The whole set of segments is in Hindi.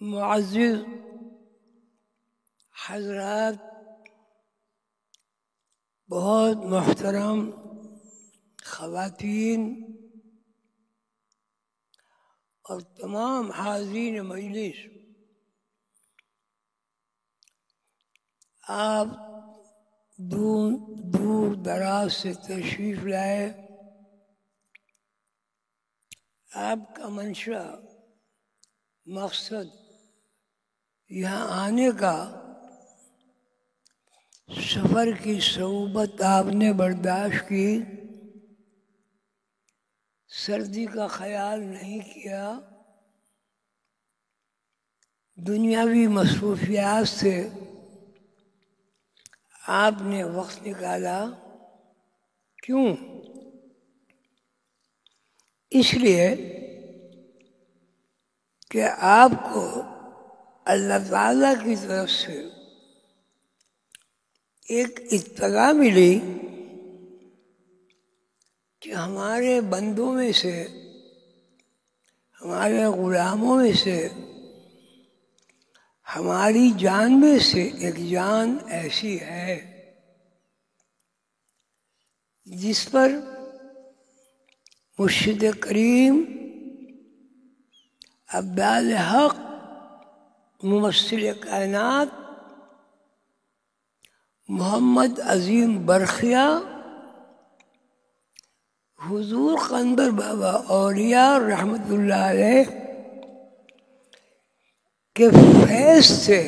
मुअज़्ज़िज़ हज़रात, बहुत मोहतरम ख़वातीन और तमाम हाज़रीन मजलिस, आप दूर दराज से तशरीफ़ लाए। आपका मंशा, मकसद यहाँ आने का, सफ़र की सऊबत आपने बर्दाश्त की, सर्दी का ख्याल नहीं किया, दुनियावी मसरूफियात से आपने वक्त निकाला। क्यों? इसलिए कि आपको अल्लाह ताला की तरफ से एक इत्तला मिली कि हमारे बंदों में से, हमारे गुलामों में से, हमारी जान में से एक जान ऐसी है जिस पर मुर्शिद करीम अब्दाल हक मुमस्सिल कायनात मोहम्मद अजीम बरखिया हुजूर कंदर बाबा औलिया रहमतुल्लाह अलैह के फैज़ से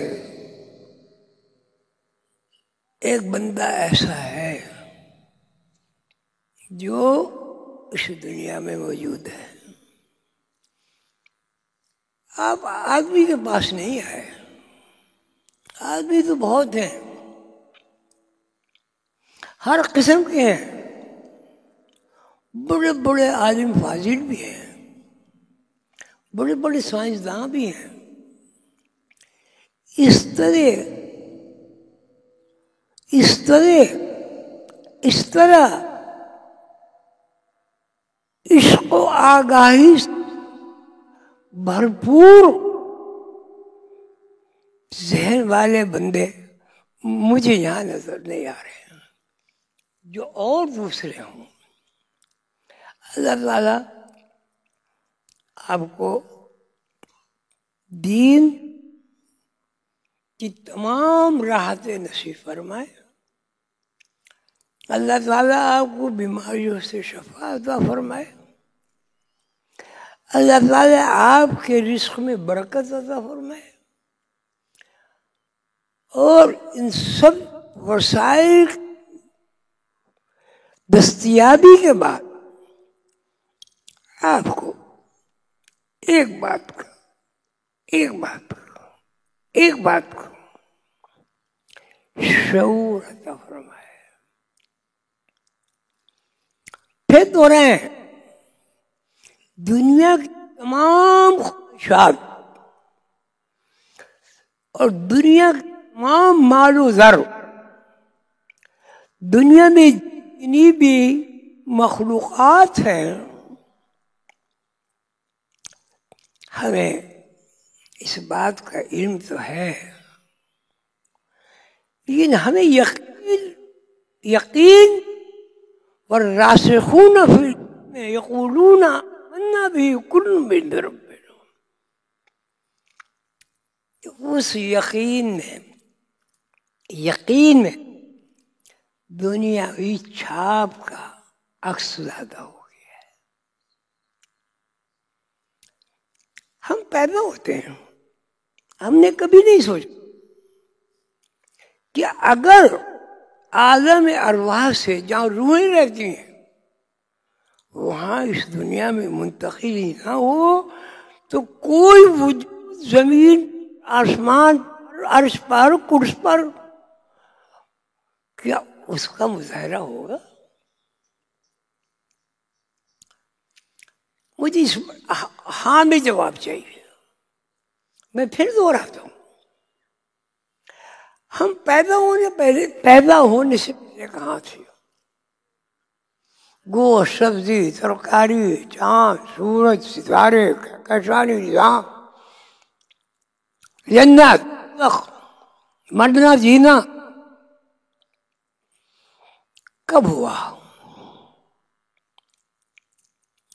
एक बंदा ऐसा है जो इस दुनिया में मौजूद है। आप आदमी के पास नहीं आए, आदमी तो बहुत हैं, हर किस्म के हैं, बड़े बड़े आलिम फाजिल भी हैं, बड़े बड़े साइंसदान भी हैं। इस तरह इश्क व आगाही भरपूर ज़हन वाले बंदे मुझे यहाँ नजर नहीं आ रहे हैं, जो और दूसरे हों। अल्लाह ताला आपको दीन की तमाम राहतें नसीब फरमाए। अल्लाह ताला आपको बीमारियों से शफा अता फरमाए। अल्लाह ताला आपके रिस्क में बरकत अता फरमाए और इन सब वसाइल दस्तयाबी के बाद आपको एक बात का शऊर अता फरमाए। फिर दोहराएं, दुनिया की तमाम छाप। और दुनिया के तमाम मालो ज़र, दुनिया में जितनी भी मखलूक़ात हैं, हमें इस बात का इल्म तो है, लेकिन हमें यकीन और रासिखून फिल यक़ूलून आमन्ना बिही कुल्लुम मिन रब्बिना, उस यकीन में दुनियावी छाप का अक्स ज़्यादा हो गया है। हम पैदा होते हैं, हमने कभी नहीं सोचा कि अगर आलम अरवाह से जहाँ रूहें रहती हैं वहाँ इस दुनिया में मुंतकिल ही ना हो तो कोई वजूद जमीन आसमान अर्श पर कुर्स पर क्या उसका मुजाहरा होगा? मुझे इस हाँ में जवाब चाहिए। मैं फिर दोहराता हूँ, हम पैदा होने से पहले कहाँ थे? गोश्त, सब्जी, तरकारी, चांद, सूरज, सितारे, कहकशानी निज़ाम, जन्नत, मरना जीना कब हुआ?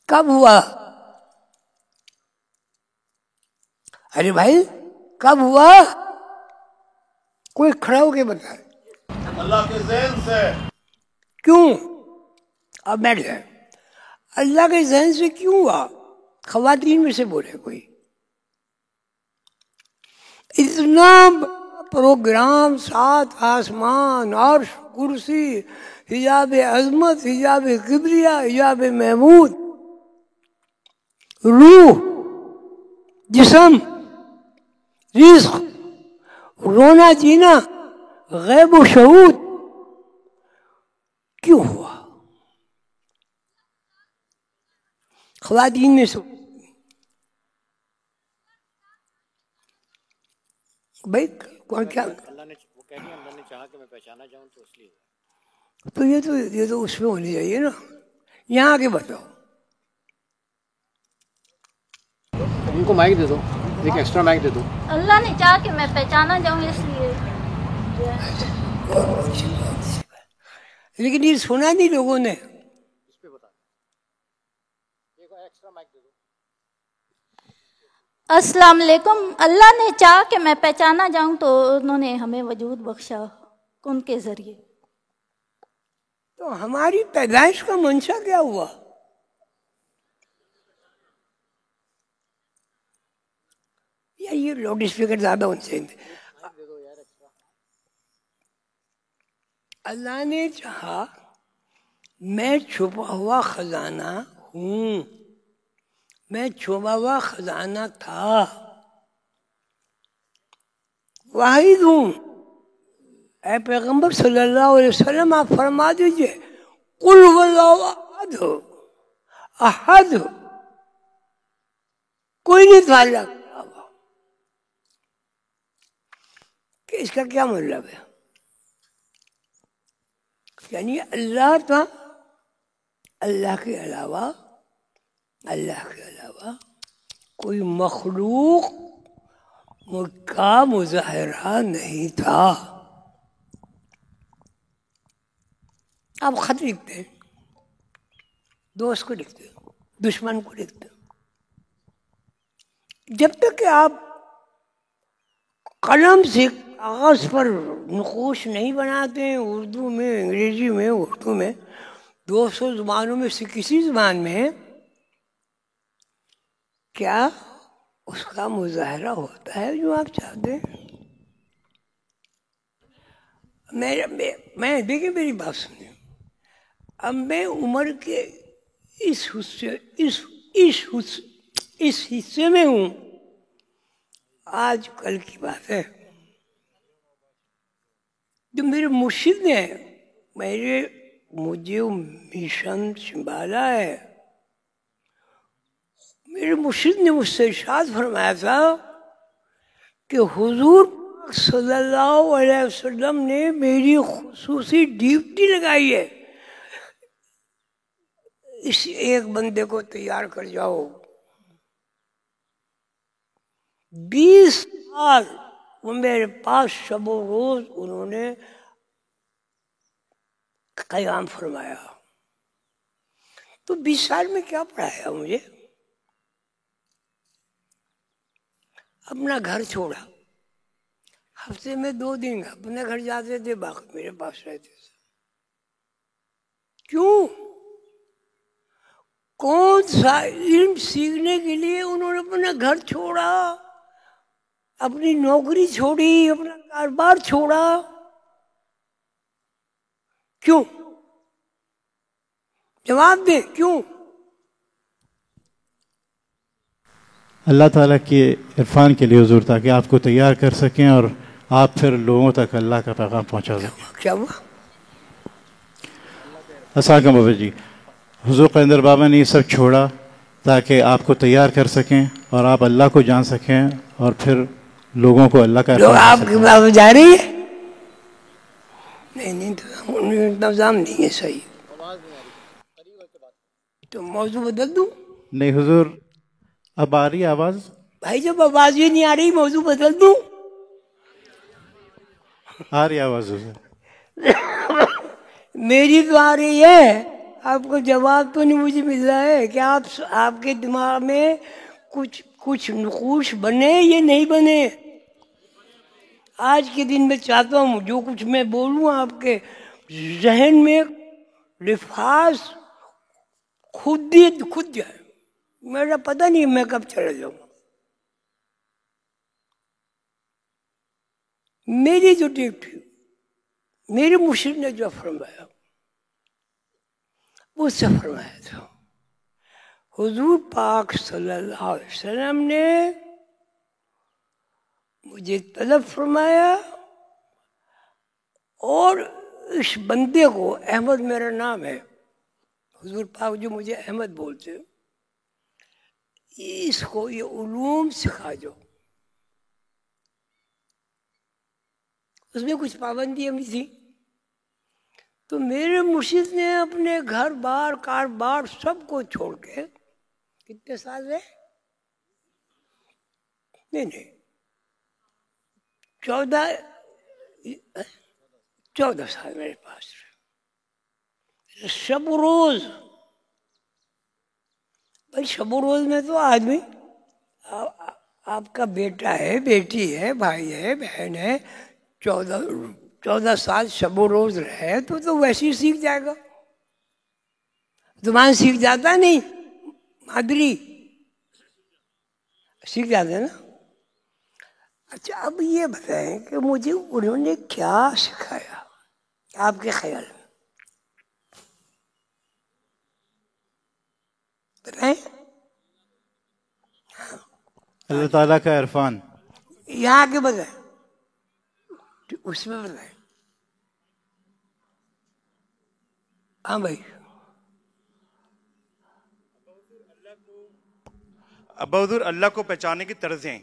कब हुआ? अरे भाई कब हुआ? कोई खड़ा होके बताए। अल्लाह के ज़हन से। क्यों? अब बैठ जाए। अल्लाह के ज़हन से क्यों हुआ? ख़वातीन में से बोले कोई। इतना प्रोग्राम, सात आसमान, अर्श, कुर्सी, हिजाब अजमत, हिजाब किबरिया, हिजाब महमूद, रूह, जिस्म, रिज़्क़, रोना जीना, गैब व शहूद क्यों हुआ? ख़वातीन में से भाई कौन क्या? अल्लाह ने वो कह दिया, अल्लाह ने चाहा कि मैं पहचाना जाऊं तो इसलिए। तो ये तो उसमें होनी चाहिए ना। यहाँ आके बताओ। उनको माइक दे दो, एक एक्स्ट्रा माइक दे दो। अल्लाह ने चाहा कि मैं पहचाना जाऊं इसलिए। लेकिन ये सुना नहीं लोगों ने। इस पे बता, एक एक्स्ट्रा माइक दे दो। अस्सलाम वालेकुम। अल्लाह ने चाहा कि मैं पहचाना जाऊं तो उन्होंने हमें वजूद बख्शा उनके जरिए। तो हमारी पैदाइश का मंशा क्या हुआ? या ये लाउड स्पीकर ज्यादा होने चाहिए। अल्लाह ने चाहा मैं छुपा हुआ खजाना हूं, मैं छुपा हुआ खजाना था, वाहिद हूं। ऐ पैगंबर सल्लल्लाहु अलैहि वसल्लम आप फरमा दीजिए कुल वल्लाहु अहद, अहद कोई नहीं था अल्लाह के अलावा। कि इसका क्या मतलब है? यानी अल्लाह था, अल्लाह के अलावा कोई मखलूक का मुजाहरा नहीं था। आप खत लिखते हैं, दोस्त को लिखते हो, दुश्मन को लिखते हो, जब तक कि आप कलम से कागज पर नक़ूश नहीं बनाते हैं, उर्दू में, अंग्रेजी में, उर्दू में, 200 ज़ुबानों में से किसी ज़ुबान में, क्या उसका मुजाहरा होता है जो आप चाहते हैं? मैं देखिए मेरी बात सुनिए। अब मैं उम्र के इस हिस्से में हूं। आज कल की बात है, जो मेरे मुर्शिद ने मुझे मिशन संभाला है, मेरे मुर्शिद ने मुझसे इरशाद फरमाया था कि हुजूर सल्लल्लाहु अलैहि वसल्लम ने मेरी खुसूसी ड्यूटी लगाई है, इस एक बंदे को तैयार कर जाओ। 20 साल वो मेरे पास शबो रोज उन्होंने क़याम फरमाया। तो 20 साल में क्या पढ़ाया मुझे? अपना घर छोड़ा, हफ्ते में 2 दिन अपने घर जाते थे, बाकी मेरे पास रहते थे। क्यों? कौन सा इल्म सीखने के लिए उन्होंने अपना घर छोड़ा, अपनी नौकरी छोड़ी, अपना कारोबार छोड़ा? क्यों? जवाब दे, क्यों? अल्लाह ताला के इरफान के लिए हुजूर, ताकि आपको तैयार कर सकें और आप फिर लोगों तक अल्लाह का पैगाम पहुंचा सकें। क्या हुआ? अस्सलाम बाबा जी, हुजूर क़ैदर बाबा ने ये सब छोड़ा ताकि आपको तैयार कर सकें और आप अल्लाह को जान सकें और फिर लोगों को अल्लाह का लोग आपकी बात जा रही है? नहीं, इंतजाम नहीं है सही। तो मौजू बदल दूं? नहीं हुजूर, अब आ रही आवाज? भाई जब आवाज ही नहीं आ रही, मौजू बदल दूं? आ रही आवाज हुजूर। मेरी तो आ रही है, आपको जवाब तो नहीं मुझे मिल रहा है कि आपके दिमाग में कुछ नक़ूश बने या नहीं बने। आज के दिन में चाहता हूँ जो कुछ मैं बोलूँ आपके जहन में लिफाज खुद जाए। मेरा पता नहीं मैं कब चला जाऊंगा। मेरी जो ड्यूटी, मेरे मुर्शिद ने जो फरमाया उससे फरमाया था। हुजूर पाक सल्लल्लाहु अलैहि वसल्लम ने मुझे तलब फरमाया और इस बंदे को, अहमद मेरा नाम है, हुजूर पाक जो मुझे अहमद बोलते, इसको ये उलूम सिखा दो। उसमें कुछ पाबंदियां भी थी। तो मेरे मुर्शिद ने अपने घर बार कारोबार सबको छोड़ के, कितने साल रहे? नहीं 14 साल मेरे पास रहे। शब रोज, भाई शब रोज में तो आदमी आपका बेटा है, बेटी है, भाई है, बहन है, 14 साल शब रोज रहे तो वैसे ही सीख जाएगा। जुबान सीख जाता नहीं, मादरी सीख जाते हैं ना। अच्छा, अब ये बताएं कि मुझे उन्होंने क्या सिखाया आपके ख्याल में? बताएं। अल्लाह ताला का इरफान। यहाँ के बताएं, उसमें बताएं। हाँ भाई। बहादुर अल्लाह को पहचानने की तर्जें,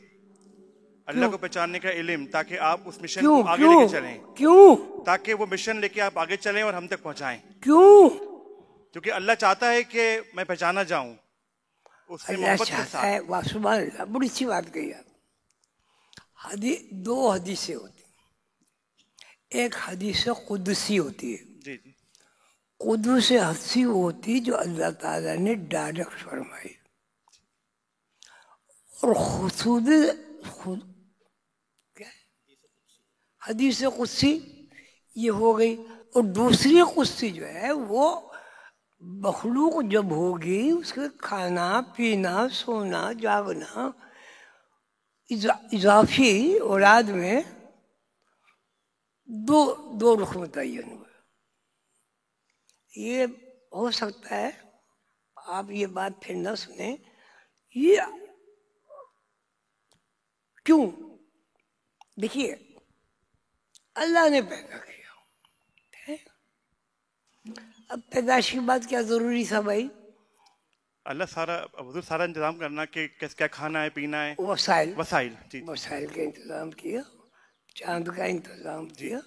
अल्लाह को पहचानने का इल्म, ताकि आप उस मिशन को आगे लेके चलें। क्यों? ताकि वो मिशन लेके आप आगे चलें और हम तक पहुंचाएं। क्यों? क्योंकि अल्लाह चाहता है कि मैं पहचाना जाऊं उसकी मोहब्बत के साथ। वाह, सुभान अल्लाह, बड़ी अच्छी बात कही आप। 2 हदीसें होती, एक हदीस कुदसी होती है। जी जी। कुदूस हसी होती जो अल्लाह ताला ने डायरेक्ट फरमाई, और हदीस कुदसी ये हो गई। और दूसरी कुदसी जो है वो मखलूक जब होगी उसके खाना पीना सोना जागना इजाफी औलाद में दो रुख मुतय्यन हुए। ये हो सकता है आप ये बात फिर न सुने, ये क्यों? देखिए, अल्लाह ने पैदा किया है। अब पैदाइश की बात क्या जरूरी था भाई? अल्लाह सारा इंतजाम करना कि क्या खाना है पीना है, वसाइल वसाइल वसाइल का इंतजाम किया, चांद का इंतजाम किया,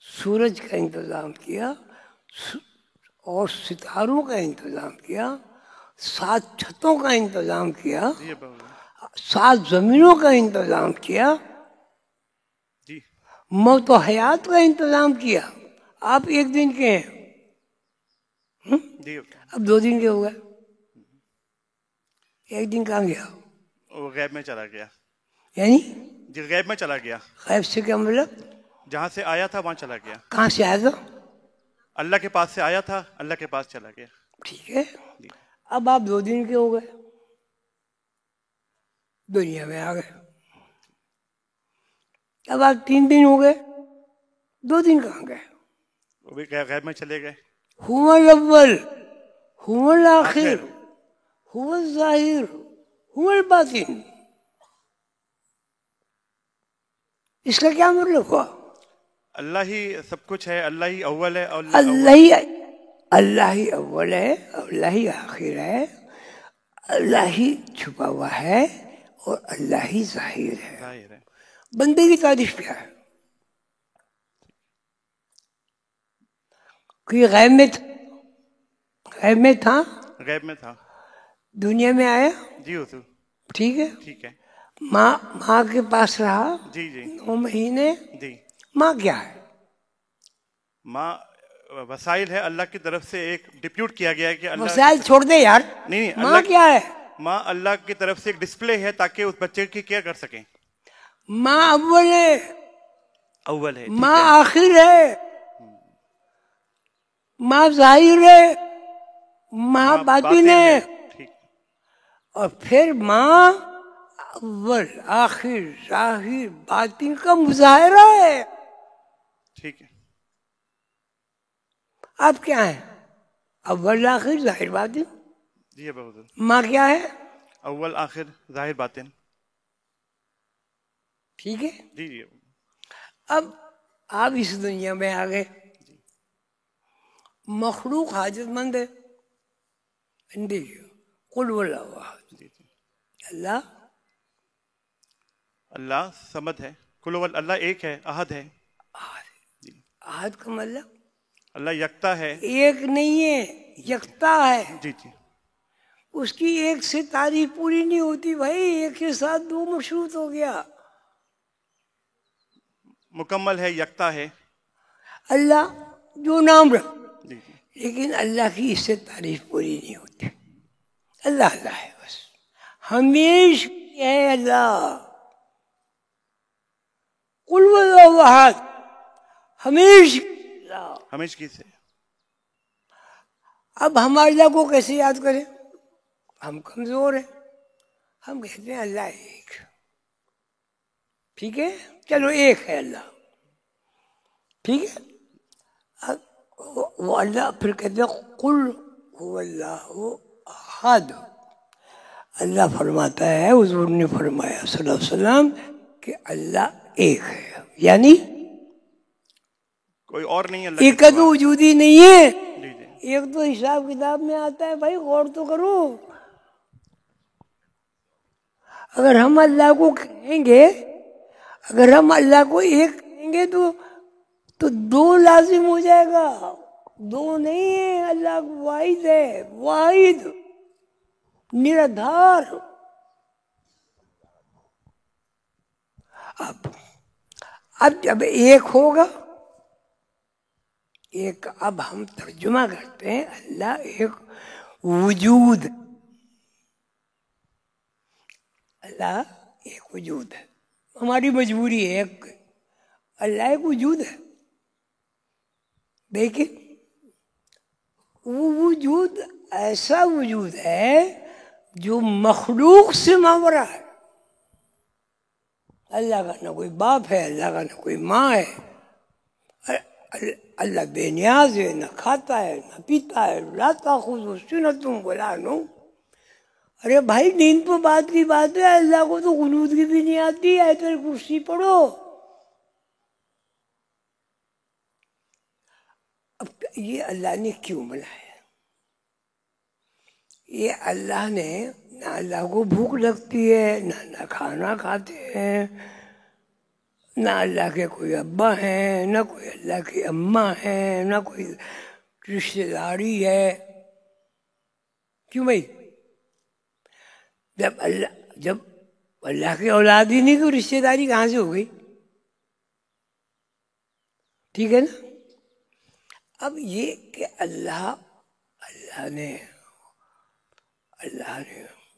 सूरज का इंतजाम किया और सितारों का इंतजाम किया, 7 छतों का इंतजाम किया, 7 जमीनों का इंतजाम किया, मौत और हयात का इंतजाम किया। आप एक दिन के हैं, अब 2 दिन के हो गए, एक दिन कहाँ गया? वो गैब में चला गया। यानी जी गैब में चला गया। गैब से क्या मतलब? जहाँ से आया था वहां चला गया। कहाँ से आया था? अल्लाह के पास से आया था, अल्लाह के पास चला गया। ठीक है, अब आप 2 दिन के हो गए, दुनिया में आ गए। अब आप 3 दिन हो गए, 2 दिन कहाँ गए? वो भी गैब में चले गए। हुवल अव्वल हुवल आखिर हुवल ज़ाहिर हुवल बातिन, इसका क्या मतलब हुआ? अल्लाह ही सब कुछ है, अल्लाह ही अव्वल है, अल्लाह ही अव्वल है, अल्लाह ही आखिर है, अल्लाह ही छुपा हुआ है और अल्लाह ही जाहिर है। बंदे की तारीफ क्या है? कि गैब में था, दुनिया में आया जी हुजूर, ठीक है, ठीक है। माँ के पास रहा जी 9 महीने। जी माँ क्या है? माँ वसाइल है, अल्लाह की तरफ से एक डिप्यूट किया गया है कि अल्लाह वसाइल छोड़ दे यार। नहीं, माँ क्या है? माँ अल्लाह की तरफ से एक डिस्प्ले है ताकि उस बच्चे की केयर कर सके। माँ अव्वल है, माँ आखिर है, माँ जाहिर है, माँ बातिन है, और फिर माँ अव्वल आखिर जाहिर बातिन का मुजाहिरा है। ठीक है, आप क्या है? अव्वल आखिर जाहिर बातिन। जी बहुत। माँ क्या है? अव्वल आखिर जाहिर बातिन। ठीक है जी। अब आप इस दुनिया में आ गए, मखलूक हाजतमंद है, कुल अल्लाह समद है, कुल अल्लाह एक है, अहद है। अहद का मतलब अल्लाह यकता है, एक नहीं है, यकता है। जी जी। उसकी एक से तारीफ पूरी नहीं होती भाई, एक के साथ 2 मशरूत हो गया। मुकम्मल है, यकता है अल्लाह जो नाम रख, लेकिन अल्लाह की इससे तारीफ पूरी नहीं होती। अल्लाह अल्लाह है बस, हमेश है अल्लाह। कुल वल्लाह हमेश की से। अब हमारे अल्लाह को कैसे याद करें? हम कमजोर हैं, हम कहते हैं अल्लाह एक, ठीक है, चलो एक है अल्लाह, ठीक है। वो अल्लाह फिर कहते हैं कुल हुवल्लाहु अहद। अल्लाह फरमाता है, हुजूर ने फरमाया सल्लल्लाहु अलैहि वसल्लम कि अल्लाह एक है, यानी कोई और नहीं। अल्लाह एक का तो वजूदी नहीं है, एक तो हिसाब किताब में आता है भाई, गौर तो करो। अगर हम अल्लाह को कहेंगे, अगर हम अल्लाह को एक कहेंगे तो 2 लाजिम हो जाएगा। 2 नहीं है, अल्लाह वाहिद है, वाहिद निराधार। अब जब एक होगा, एक, अब हम तर्जुमा करते हैं अल्लाह एक वजूद, अल्लाह एक वजूद है, हमारी मजबूरी है, अल्लाह एक वजूद है। देखिए वो वजूद ऐसा वजूद है जो मखलूक से मावरा है। अल्लाह का ना कोई बाप है, अल्लाह का ना कोई माँ है, अल्लाह बेनियाज है, ना खाता है ना पीता है। लाता खुद सुनतुम बोला नो, अरे भाई नींद तो बात की बात है, अल्लाह को तो कुनूत की भी नहीं आती है, तो कुर्सी पढ़ो। अब ये अल्लाह ने क्यों बनाया? ये अल्लाह ने, ना अल्लाह को भूख लगती है, ना खाना खाते हैं, ना अल्लाह के कोई अब्बा हैं, ना कोई अल्लाह की अम्मा है, ना कोई रिश्तेदारी है। क्यों भाई? जब अल्लाह की औलाद ही नहीं, तो रिश्तेदारी कहाँ से हो गई? ठीक है ना? अब ये कि अल्लाह ने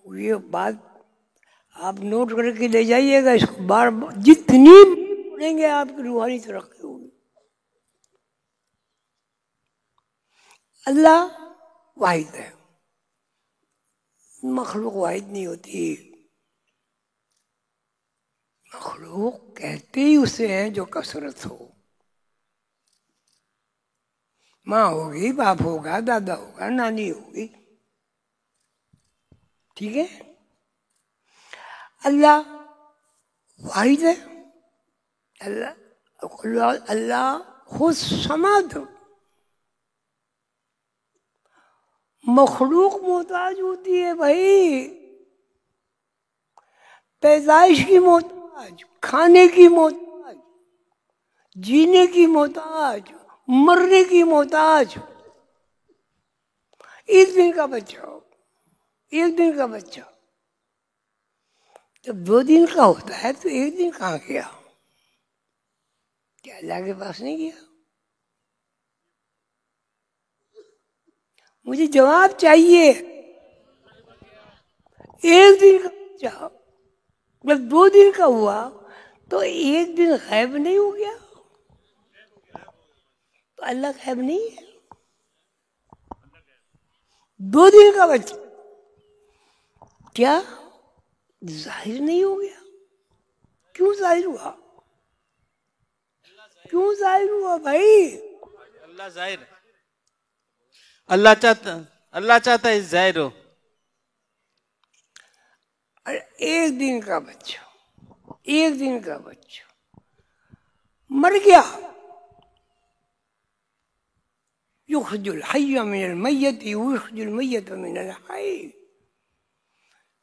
ये बात आप नोट करके ले जाइएगा इसको, बार बार जितनी पढ़ेंगे आपकी रूहानी तरक्की होगी। अल्लाह वाहिद है, मखलूक वाहिद नहीं होती। मखलूक कहते ही उसे हैं जो कसरत हो। माँ होगी, बाप होगा, दादा होगा, नानी होगी। ठीक है? अल्लाह वाहिद है। अल्लाह खुद समाद, मखलूक मोहताज होती है भाई, पैदाइश की मोहताज, खाने की मोहताज, जीने की मोहताज, मरने की मोहताज। एक दिन का बच्चा, एक दिन का बच्चा जब 2 दिन का होता है तो 1 दिन कहाँ गया? क्या अल्लाह के पास नहीं गया? मुझे जवाब चाहिए। 1 दिन का बच्चा जब 2 दिन का हुआ तो 1 दिन गायब नहीं हो गया? तो अल्लाह गायब नहीं है। 2 दिन का बच्चा क्या जाहिर नहीं हो गया? क्यों जाहिर हुआ? क्यों जाहिर हुआ भाई? अल्लाह जाहिर, अल्लाह चाहता है जाहिर हो। अरे 1 दिन का बच्चा, 1 दिन का बच्चा मर गया। युखरिजुल हय्य मिनल मय्यति युखरिजुल मय्यत मिनल हय्य।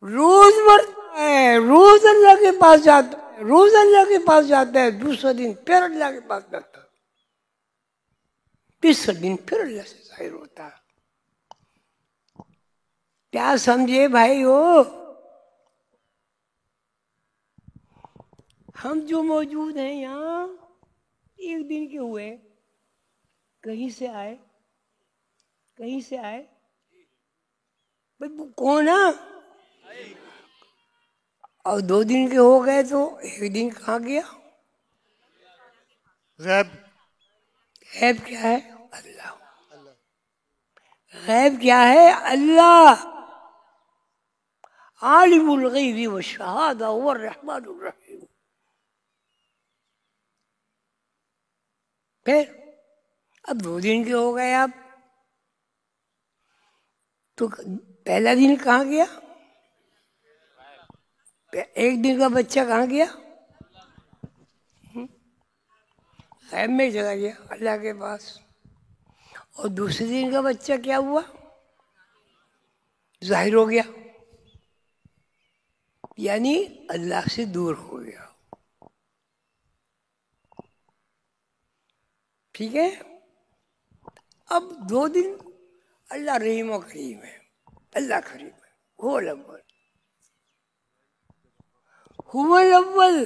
रोज मरता है, रोज अल्लाह के पास जाता है, रोज अल्लाह के पास जाता है, दूसरा दिन फिर अल्लाह के पास जाता है, तीसरा दिन फिर अल्लाह से जाहिर होता है। क्या समझे भाई हो? हम जो मौजूद हैं यहाँ 1 दिन के हुए, कहीं से आए, कहीं से आए भाई, कौन है? और 2 दिन के हो गए तो 1 दिन कहाँ गया? गैब। गैब क्या है? अल्लाह। गैब क्या है? अल्लाह। आलिमुल गैबि व शहादा हुवा अर्रहमानुर रहीम। फिर अब 2 दिन के हो गए, आप तो पहला दिन कहाँ गया? 1 दिन का बच्चा कहाँ गया? गैब में चला गया अल्लाह के पास। और दूसरे दिन का बच्चा क्या हुआ? जाहिर हो गया, यानी अल्लाह से दूर हो गया। ठीक है? अब 2 दिन अल्लाह रहीम और करीम है, अल्लाह करीम है। हुवल अव्वल, हुवल अव्वल,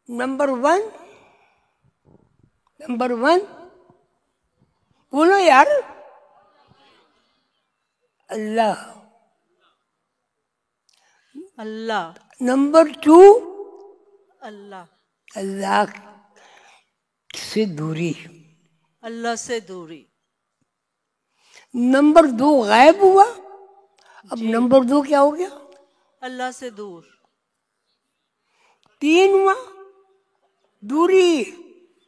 नंबर 1, नंबर 1 बोलो यार, अल्लाह। अल्लाह। नंबर 2 अल्लाह। अल्लाह से दूरी, अल्लाह से दूरी। नंबर 2 गायब हुआ। अब नंबर 2 क्या हो गया? अल्लाह से दूर। 3 हुआ दूरी,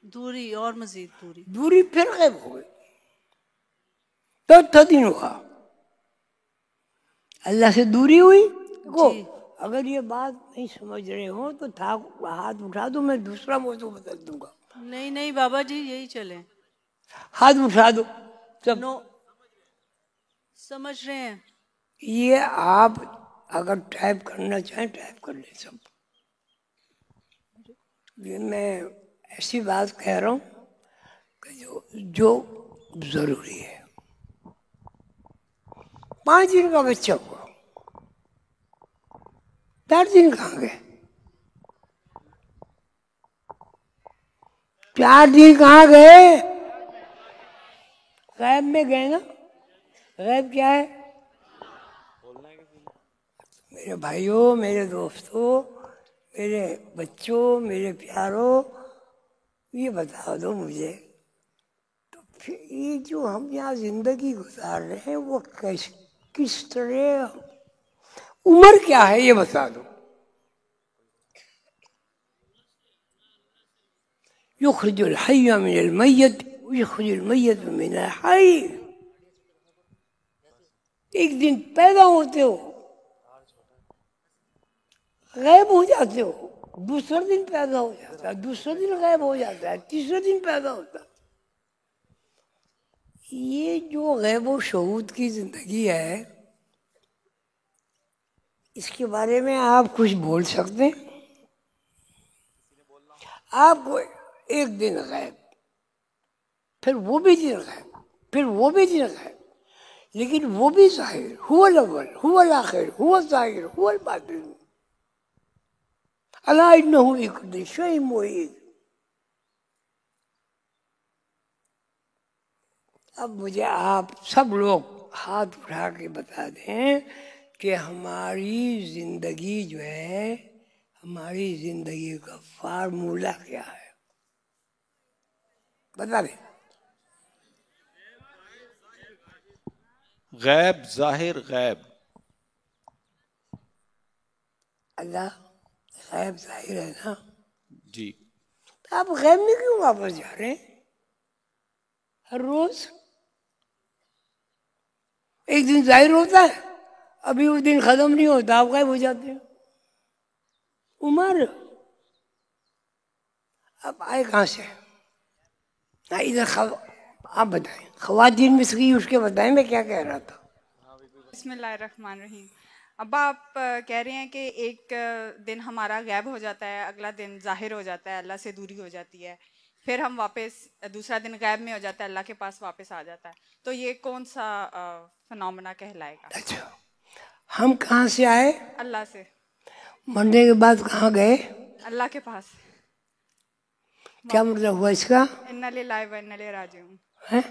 दूरी और मजीद दूरी, दूरी फिर गायब हो गई। 4था दिन हुआ अल्लाह से दूरी हुई। देखो, अगर ये बात नहीं समझ रहे हो तो हाथ उठा दो, मैं दूसरा मौजू बदल दूंगा। नहीं नहीं बाबा जी, यही चले। हाथ उठा दो सब। समझ रहे हैं? ये आप अगर टाइप करना चाहें टाइप कर ले सब। ये मैं ऐसी बात कह रहा हूँ कि जो जरूरी है। 5 दिन का बच्चा हुआ, 4 दिन कहाँ गए? 4 दिन कहाँ गए? गैब में गए ना। गैब क्या है? मेरे भाइयों, मेरे दोस्तों, मेरे बच्चों, मेरे प्यारों, ये बता दो मुझे, तो फिर ये जो हम यहाँ जिंदगी गुजार रहे हैं वो किस तरह, उम्र क्या है ये बता दो। युखरिजुल हय्य मिनल मय्यत युखरिजुल मय्यत मिनल हय्य। एक दिन पैदा होते हो, गायब हो जाते हो, दूसरा दिन पैदा हो जाता है, दूसरा दिन गायब हो जाता है, तीसरा दिन पैदा होता है। ये जो गैब व शहूद की जिंदगी है, इसके बारे में आप कुछ बोल सकते हैं? आपको एक दिन गैब, फिर वो भी दिन गैब, फिर वो भी दिन गैब, लेकिन वो भी ज़ाहिर, हुवल अव्वल हुवल आखिर हुवल ज़ाहिर हुवल बातिन अला इन्नहु बिकुल्लि शैइन मुहीत। अब मुझे आप सब लोग हाथ उठा के बता दें कि हमारी जिंदगी जो है, हमारी जिंदगी का फार्मूला क्या है? बता दें। गैब ज़ाहिर गैब। अल्लाह गैब ज़ाहिर है ना जी। तो आप गैब में क्यों वापस जा रहे हैं? हर रोज एक दिन जाहिर होता है, अभी वो दिन खत्म नहीं होता, आप गायब हो जाते हैं। उम्र अब आए कहाँ से? इधर आप बताएं, ख्वातीन में से उसके बताएं मैं क्या कह रहा था। बिस्मिल्लाहिर्रहमानिर्रहीम। अब आप कह रहे हैं कि एक दिन हमारा गैब हो जाता है, अगला दिन जाहिर हो जाता है, अल्लाह से दूरी हो जाती है, फिर हम वापस दूसरा दिन गैब में हो जाता है, अल्लाह के पास वापस आ जाता है। तो ये कौन सा फिनोमेना कहलाएगा? अच्छा, हम कहाँ से आए? अल्लाह से। मरने के बाद कहाँ गए? अल्लाह के पास। क्या मतलब हुआ इसका? इन्ना लिल्लाहि व इन्ना इलैहि राजिऊन है।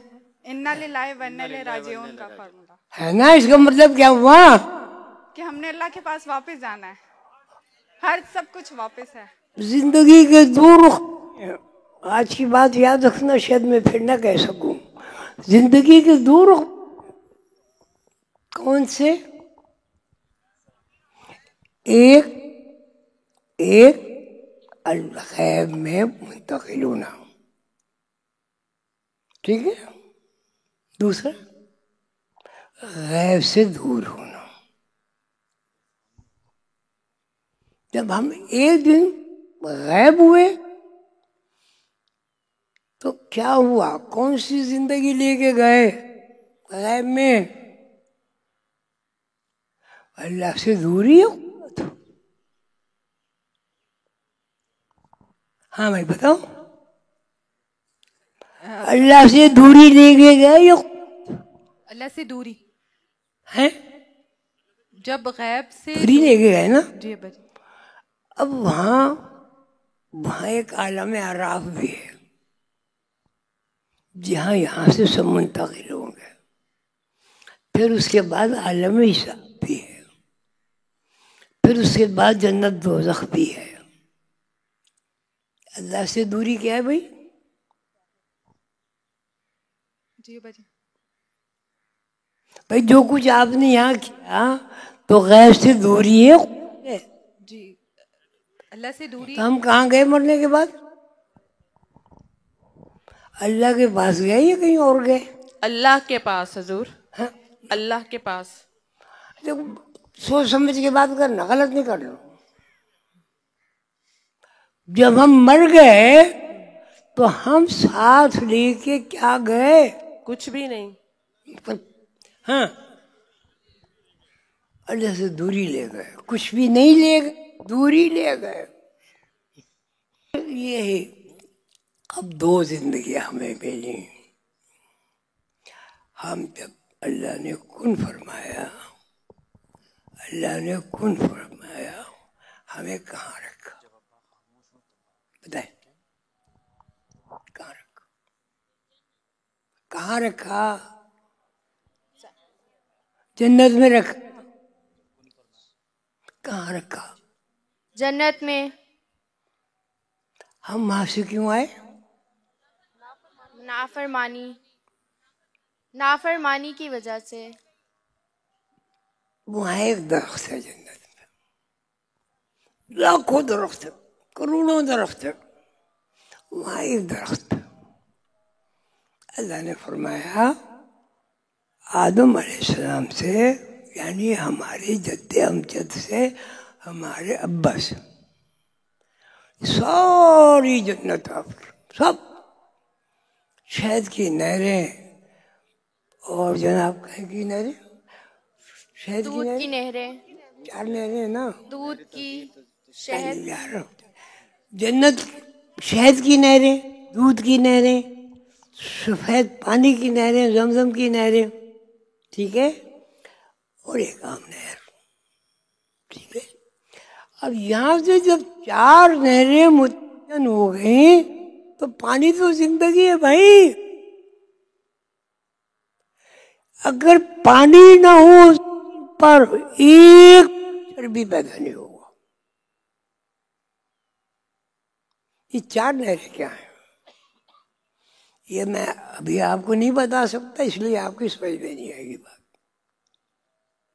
इन्ना लिल्लाहि व इन्ना इलैहि राजिऊन का फार्मूला है ना। इसका मतलब क्या हुआ? कि हमने अल्लाह के पास वापस जाना है, हर सब कुछ वापस है। जिंदगी के दो रुख, आज की बात याद रखना, शायद मैं फिर ना कह सकूं। जिंदगी के दो रुख कौन से? एक अल-गैब में मुंतकिल होना, ठीक है। दूसरा गैब से दूर होना। जब हम एक दिन गैब हुए तो क्या हुआ? कौन सी जिंदगी लेके गए गैब में? अल्लाह से दूरी हो। हाँ भाई बताओ, अल्लाह से दूरी लेके गए या अल्लाह से दूरी है? जब गैब से दूरी लेके गए ना। जी। अब वहाँ एक आलम आराफ भी है, जहाँ यहाँ से सब मुंतकिल होंगे। फिर उसके बाद आलम हिसाब भी है, फिर उसके बाद जन्नत दोज़ख भी है। अल्लाह से दूरी क्या है भाई? जी भाई, भाई जो कुछ आपने यहाँ किया तो गैब से दूरी है जी। अल्लाह से दूरी। तो हम कहाँ गए मरने के बाद? अल्लाह के पास गए या कहीं और गए? अल्लाह के पास हजूर। हाँ? अल्लाह के पास। देखो सोच समझ के बात करना, गलत नहीं करना। जब हम मर गए तो हम साथ लेके क्या गए? कुछ भी नहीं। हाँ, अल्लाह से दूरी ले गए, कुछ भी नहीं ले गए, दूरी ले गए। ये है, अब 2 जिंदगी हमें मिली। हम जब अल्लाह ने कुन फरमाया, अल्लाह ने कुन फरमाया, हमें कहाँ रखा बताए? कहाँ रखा? कहाँ रखा? जन्नत में रखा। कहाँ रखा? जन्नत में। हम वहां से क्यों आए? नाफरमानी की वजह से। वहां एक दरख्त है जन्नत में, लाखों दरख्त है, करोड़ों दरख्त है, वहां एक दरख्त है। अल्लाह ने फरमाया आदम अलैहिस्सलाम से, यानी हमारे जद्दे अमजद से, हमारे अब्बा से, सारी जन्नत आपकी, सब शहद की नहरें और जनाब कहीं की नहरें, शहद की नहरें, 4 नहरें ना, दूध की, शहद, जन्नत शहद की नहरें, दूध की नहरें, सफेद पानी की नहरें, जमजम की नहरें, ठीक है, और एक आम नहर, ठीक है। अब यहाँ से जब 4 नहरें मुतयन हो गई तो पानी तो जिंदगी है भाई। अगर पानी ना हो पर एक मच्छर भी पैदा नहीं होगा। ये 4 नहरें क्या है, ये मैं अभी आपको नहीं बता सकता, इसलिए आपकी समझ में नहीं आएगी बात,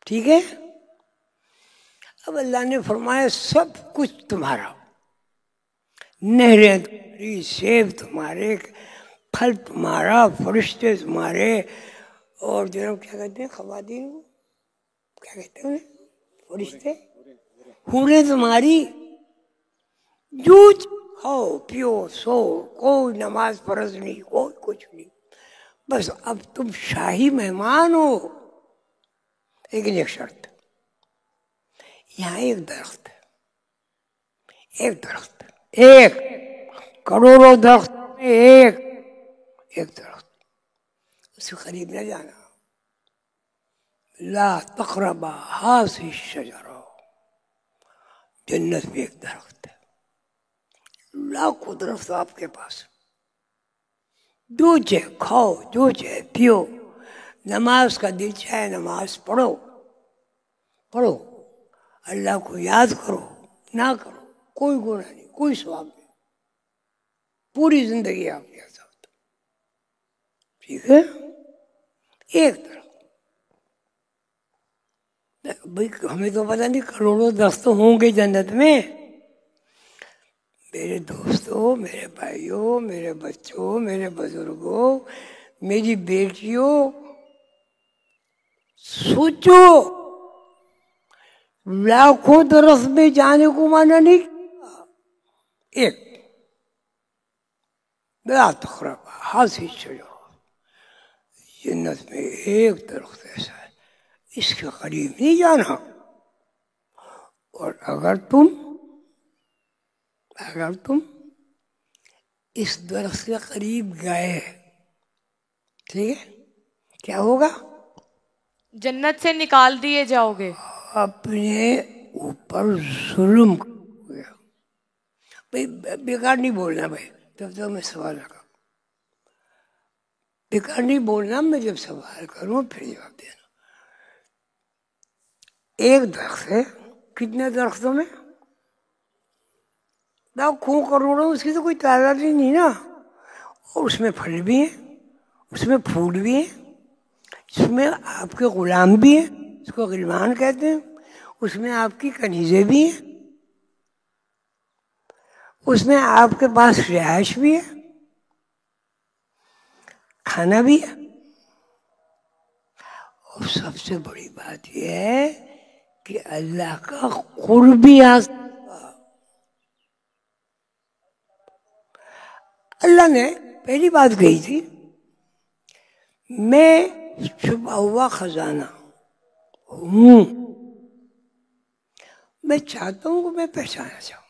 ठीक है। अब अल्लाह ने फरमाया सब कुछ तुम्हारा, नहरें तुम्हारी, सेब तुम्हारे, फल तुम्हारा, फरिश्ते तुम्हारे, और जो क्या कहते हैं खवातीन, क्या कहते हैं उन्हें, फरिश्ते, हूरें तुम्हारी, जो खाओ पियो सो, कोई नमाज फर्ज नहीं, कोई कुछ नहीं, बस अब तुम शाही मेहमान हो। लेकिन एक शर्त, यहाँ एक दरख्त है, एक दरख्त, एक करोड़ों दरख्त में एक दरख्त, उसके करीब न जाना। ला तक़रबा हाज़िही शजरा, जन्नत में एक दरख्त है, लाखों दरख्त आपके पास, जो चाहे खाओ, जो चाहे पियो, नमाज का दिल चाहे नमाज पढ़ो, पढ़ो, अल्लाह को याद करो, ना करो, कोई गुनाह नहीं, कोई सवाब नहीं, पूरी जिंदगी आपके साथ, ठीक है। एक तरफ भाई, हमें तो पता नहीं करोड़ों दरख्त होंगे जन्नत में। मेरे दोस्तों, मेरे भाइयों, मेरे बच्चों, मेरे बुजुर्गों, मेरी बेटियों, सोचो, लाखों दरख्त में जाने को माना नहीं, एक ला तक़रबा हाज़िही शजरा, जन्नत में एक दरख्त ऐसा है, इसके करीब नहीं जाना। और अगर तुम इस दरख्त के करीब गए, ठीक है, क्या होगा? जन्नत से निकाल दिए जाओगे। अपने ऊपर जुल्म हो गया। भाई बेकार नहीं बोलना भाई, तब तक मैं सवाल रखा, बेकार नहीं बोलना, मैं जब सवाल करूं फिर जवाब देना। एक दरख्त है, कितने दरख्तों में? लाखों करोड़ों, उसकी तो कोई तादाद ही नहीं ना। और उसमें फल भी हैं, उसमें फूल भी हैं, उसमें आपके गुलाम भी हैं, उसको गिलमान कहते हैं, उसमें आपकी कनीज़ें भी हैं, उसमें आपके पास रिहाइश भी है, खाना भी है, और सबसे बड़ी बात यह है कि अल्लाह का कुर्ब भी हासिल। अल्लाह ने पहली बात कही थी, मैं छुपा हुआ खजाना हूँ, मैं चाहता हूं कि मैं पहचाना जाऊं।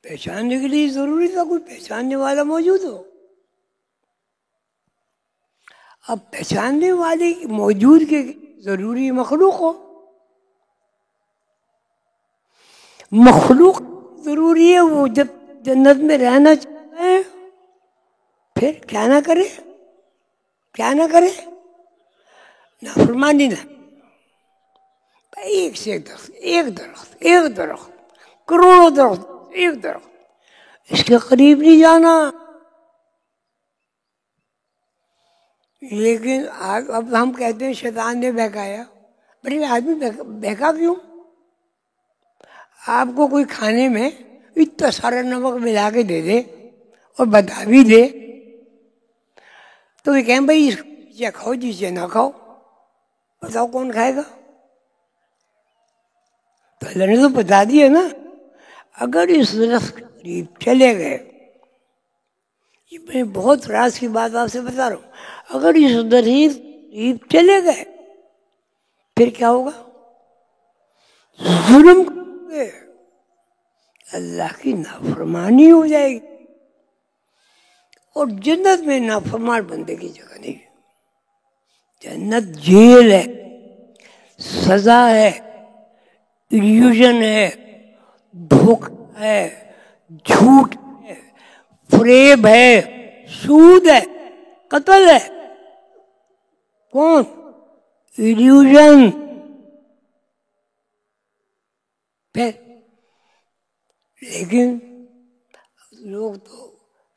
पहचानने के लिए जरूरी था कोई पहचानने वाला मौजूद हो। अब पहचानने वाले मौजूद के जरूरी मखलूक हो। मखलूक जरूरी है, वो जब जन्नत में रहना चाहता है फिर क्या ना करे, क्या ना करे, नाफरमानी ना। एक से एक दरख्त, एक दरख्त, एक दरख्त, करोड़ों दरख्त, एक दरख्त, इसके करीब नहीं जाना। लेकिन अब हम कहते हैं शैतान ने बहकाया। बड़े आदमी बहका क्यों? आपको कोई खाने में इतना सारा नमक मिला के दे दे और बता भी दे तो ये कहें भाई इसको खाओ, जिसे ना खाओ। बताओ कौन खाएगा? तो अल्लाह ने तो बता दिया ना। अगर इस दरख्त के करीब चले गए, ये मैं बहुत राज की बात आपसे बता रहा हूं, अगर इस दरख्त करीब चले गए फिर क्या होगा? जुल्म करोगे, अल्लाह की नाफरमानी हो जाएगी। और जन्नत में नाफरमान बंदे की जगह नहीं। जन्नत जेल है, सजा है, इल्यूजन है, धोखा है, झूठ है, फरेब है, सूद है, कत्ल है। कौन? इल्यूजन। फिर लेकिन लोग तो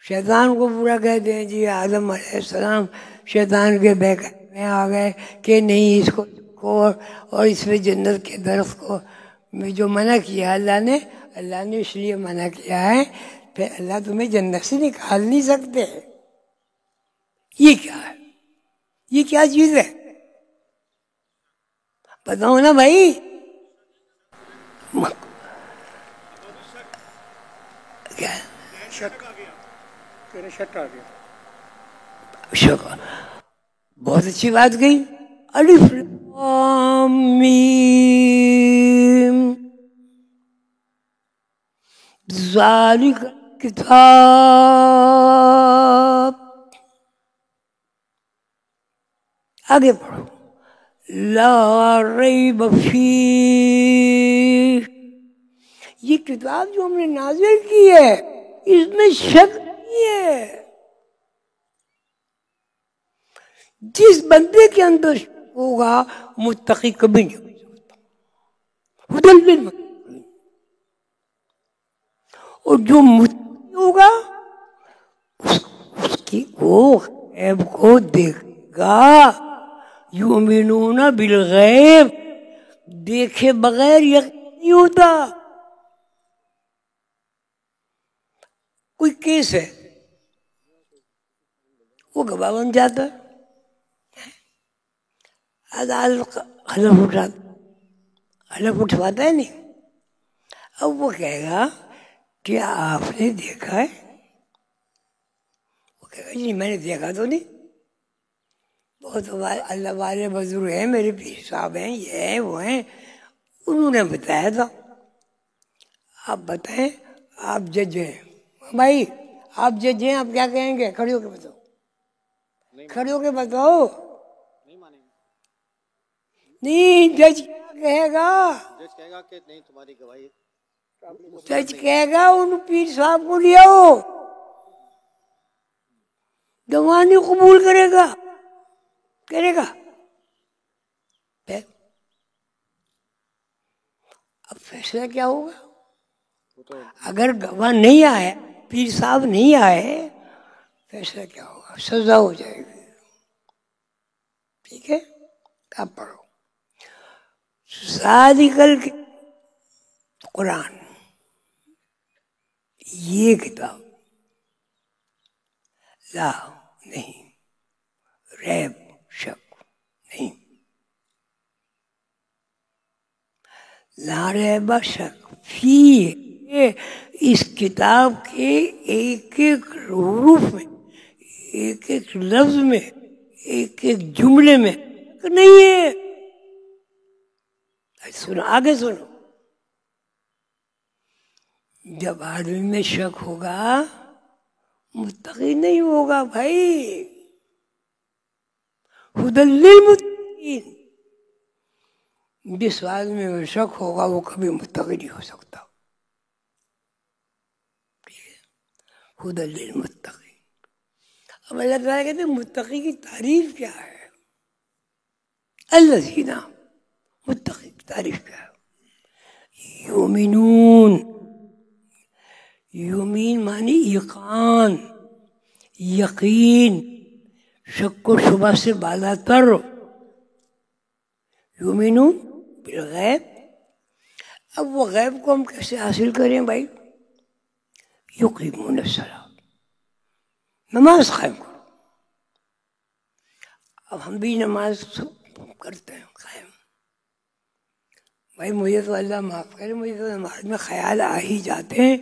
शैतान को पूरा कहते हैं जी आदम अलैहिस्सलाम शैतान के बहकावे में आ गए कि नहीं इसको और इसमें जन्नत के दरख्त को में जो मना किया अल्लाह ने इसलिए मना किया है। फिर अल्लाह तुम्हें जन्नत से निकाल नहीं सकते। ये क्या है? ये क्या चीज है? बताओ ना भाई। क्या शक आ गया। शक बहुत अच्छी बात कही। अलिफ लाम मीम ज़ालिक किताब आगे पढ़ो। ला रैब फीह ये किताब जो हमने नाज़िल की है इसमें शक नहीं है। जिस बंदे के अंदर होगा मुत्तकी कभी नहीं हो सकता। हुदल और जो मुत्तकी होगा उसकी वो गैब को देखेगा। युमिनूना बिल गैब देखे बगैर यकीन नहीं होता। कोई केस है वो गवाह बन जाता है, अदालत हलफ उठवाता है नहीं। अब वो कहेगा क्या आपने देखा है? वो कहेगा जी मैंने देखा तो नहीं, बहुत अल्लाह वाले बुजुर्ग हैं, मेरे पीर साहब हैं, ये हैं वो हैं, उन्होंने बताया था। आप बताएं, आप जज हैं भाई, आप जज हैं, आप क्या कहेंगे? खड़े होके बताओ, खड़े होके बताओ। नहीं, जज क्या कहेगा? जज कहेगा कि नहीं तुम्हारी गवाही। जज कहेगा उन पीर साहब को ले आओ, गवाही कबूल करेगा, करेगा। अब फैसला क्या होगा? अगर गवाह नहीं आए, पीर साहब नहीं आए, फैसला क्या होगा? सजा हो जाएगी। ठीक है, आप पढ़ो ज़ालिकल कुरान, ये किताब ला नहीं, रैब शक नहीं, ला रैब शक फी इस किताब के एक एक हरूफ में, एक एक लफ्ज में, एक एक जुमले में नहीं है। सुनो, आगे सुनो। जब आदमी में शक होगा मुत्तकी नहीं होगा भाई। हुदल्लिल मुत्तकीन, जिस आदमी में शक होगा वो कभी मुत्तकी नहीं हो सकता। हुदल्लिल मुत्तकीन। अब अल्लाह ताला कहते हैं मुत्तकी की तारीफ क्या है? अल्लज़ीना, मुत्तकी की तारीफ क्या है? युमिनून, युमीन मानी यकान, यकीन, शक व शुबा से बालातर। युमिनून बिल गैब। अब वो गैब को हम कैसे हासिल करें भाई? युकीमून अस्सलात, नमाज कायम करो। अब हम भी नमाज करते हैं कायम। भाई मुझे तो अल्लाह माफ़ करे, मुझे तो नमाज में ख्याल आ ही जाते हैं,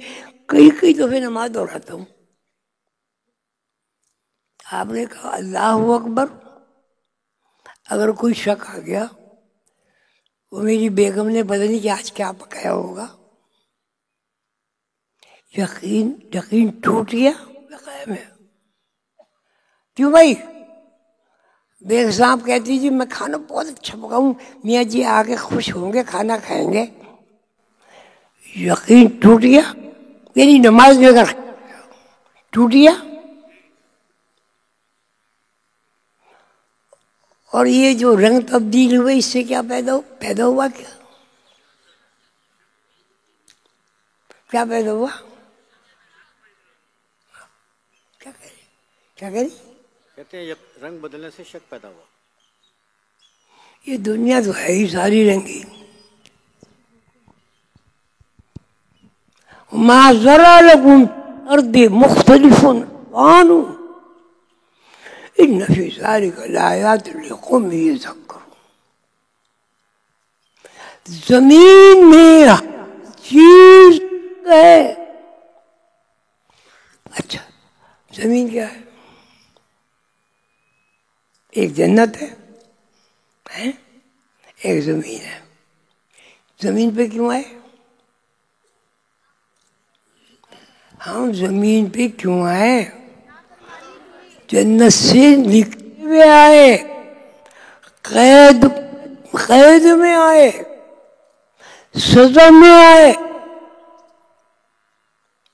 कई कई दफ़े नमाज दोहराता हूँ। आपने कहा अल्लाहु अकबर, अगर कोई शक आ गया वो मेरी बेगम ने पता नहीं कि आज क्या पकाया होगा, यकीन टूट गया, कायम है। क्यों भाई? बेग साहब कहती जी मैं खाना बहुत अच्छा पकाऊं, मियाँ जी आके खुश होंगे, खाना खाएंगे। यकीन टूट गया, मेरी नमाज में अगर टूट गया। और ये जो रंग तब्दील हुए इससे क्या पैदा हुआ? क्या पैदा हुआ? क्या करें? कहते हैं ये रंग बदलने से शक पैदा हुआ। ये दुनिया तो है ही सारी रंगी। मा ज़रा लकुम अर्दे मुख्तलिफुन वानु इन्न फी ज़ालिका लायातिन लिक़ौमिन यज़क्करून। जमीन में चीज है। अच्छा, जमीन क्या है? एक जन्नत है? एक जमीन है। जमीन पे क्यों आए हम? जमीन पे क्यों आए? जन्नत से निकले हुए आए, कैद में आए, सजा में आए।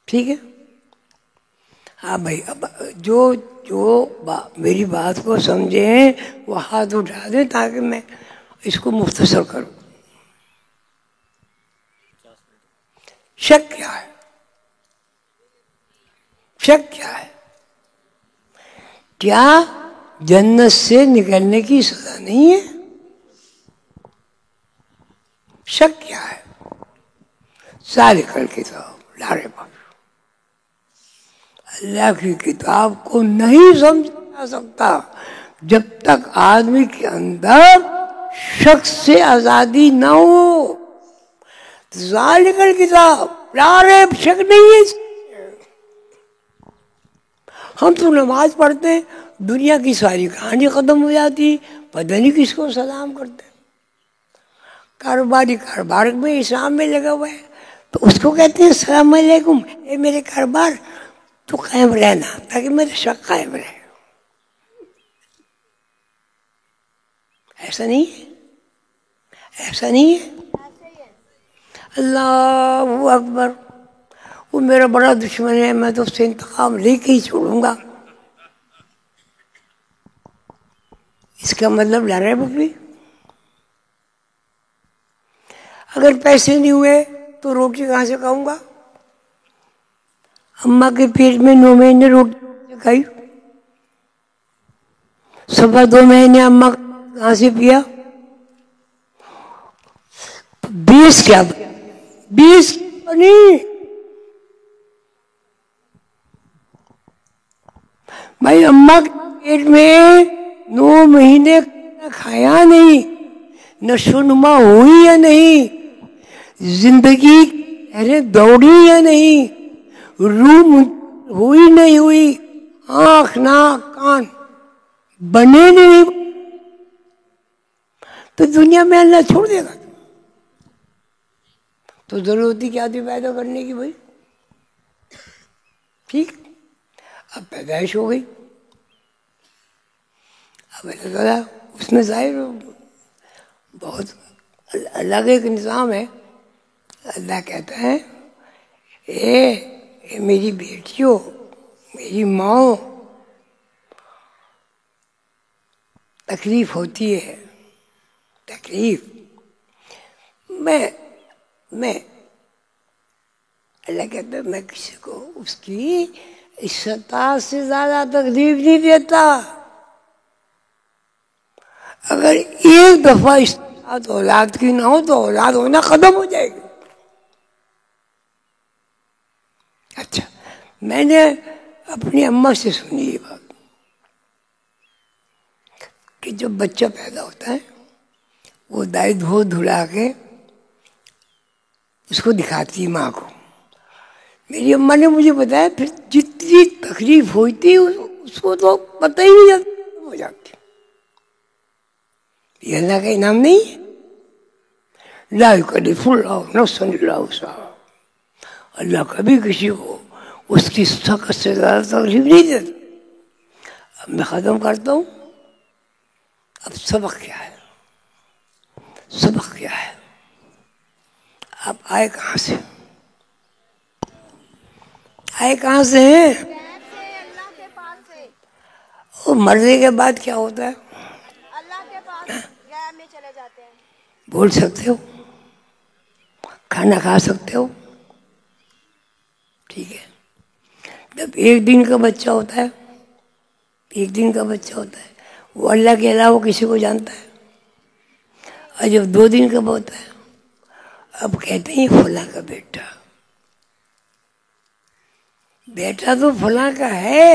ठीक है? हाँ भाई, अब जो मेरी बात को समझे वो हाथ उठा दे ताकि मैं इसको मुख्तसर करूं। शक क्या है? शक क्या है? क्या जन्नत से निकलने की सजा नहीं है? शक क्या है? सालिकल किताब लारे बाबू, अल्लाह की किताब को नहीं समझा जा सकता जब तक आदमी के अंदर शक से आजादी ना हो। ज़ालिकल किताब लारे, शक नहीं है। हम तो नमाज पढ़ते हैं, दुनिया की सारी कहानी खत्म हो जाती, पता नहीं किसको सलाम करते। कारोबार में इस्लाम में लगा हुआ है तो उसको कहते हैं सलाम अलैकुम, ए मेरे कारोबार तो कायम रहना ताकि मेरा शक कायम रहे। ऐसा नहीं है? ऐसा नहीं है? अल्लाहु अकबर, वो मेरा बड़ा दुश्मन है, मैं तो उससे इंतकाम लेके ही छोड़ूंगा। इसका मतलब ला रहे बकरी। अगर पैसे नहीं हुए तो रोटी कहाँ से खाऊंगा? अम्मा के पेट में 9 महीने रोटी खाई, 2.25 महीने अम्मा कहाँ से पिया? 20 क्या 20 नहीं भाई, अम्मा के पेट में 9 महीने खाया नहीं, नशोनुमा हुई या नहीं, जिंदगी अरे दौड़ी या नहीं, रूह हुई नहीं हुई, आंख नाक कान बने नहीं, तो दुनिया में अल्लाह छोड़ देगा? तो जरूरत ही क्या थी पैदा करने की भाई? ठीक, अब पैदाइश हो गई। अब अल्लाह उसमें जाहिर बहुत अलग एक निज़ाम है। अल्लाह कहता है ए मेरी बेटियों, मेरी माँ, तकलीफ होती है, तकलीफ मैं अल्लाह कहता है मैं किसी को उसकी इस्ताअत से ज्यादा तकलीफ नहीं देता। अगर एक दफा इस्ताअत औलाद की ना हो तो औलाद होना खत्म हो जाएगी। अच्छा, मैंने अपनी अम्मा से सुनी ये बात कि जब बच्चा पैदा होता है वो दाई धो धुला के उसको दिखाती है माँ को। मेरी अम्मा ने मुझे बताया फिर जितनी तकलीफ होती उसको तो पता ही नहीं हो जाती। ये अल्लाह का इनाम नहीं है। ला युकल्लिफुल्लाहु नफ्सन इल्ला वुसअहा। अल्लाह कभी किसी को उसकी सख्त से ज्यादा तकलीफ नहीं देता। अब मैं खत्म करता हूँ। अब सबक क्या है? सबक क्या है? आप आए कहाँ से? आए कहाँ से हैं? अल्लाह के पास से। और मरने के बाद क्या होता है? अल्लाह के पास गैब में चले जाते हैं। बोल सकते हो, खाना खा सकते हो, ठीक है। जब एक दिन का बच्चा होता है, एक दिन का बच्चा होता है, वो अल्लाह के अलावा किसी को जानता है। और जब 2 दिन का होता है, अब कहते हैं फला का बेटा, बेटा तो फला का है,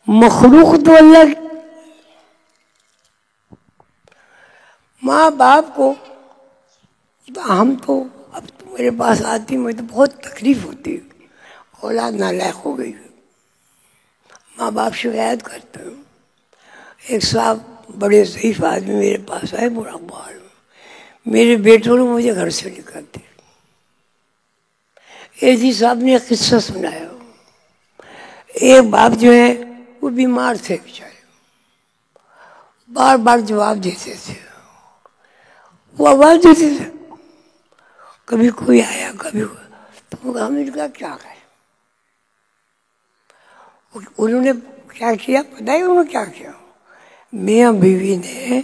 मखलूक तो अल्लाह की। माँ बाप को तो हम तो अब तो मेरे पास आती, मुझे तो बहुत तकलीफ होती है। औलाद नालायक हो गई, माँ बाप शिकायत करते हैं। एक साहब बड़े ज़ईफ आदमी मेरे पास आए, बुरा बाल, मेरे बेटों ने मुझे घर से निकाल दिया। एजी साहब ने एक किस्सा सुनाया। एक बाप जो है वो बीमार थे बेचारे, बार बार जवाब देते थे, वो आवाज देते थे, कभी कोई आया कभी तो हम इनका क्या करें। उन्होंने क्या किया पता है? उन्होंने क्या किया? मियाँ बीवी ने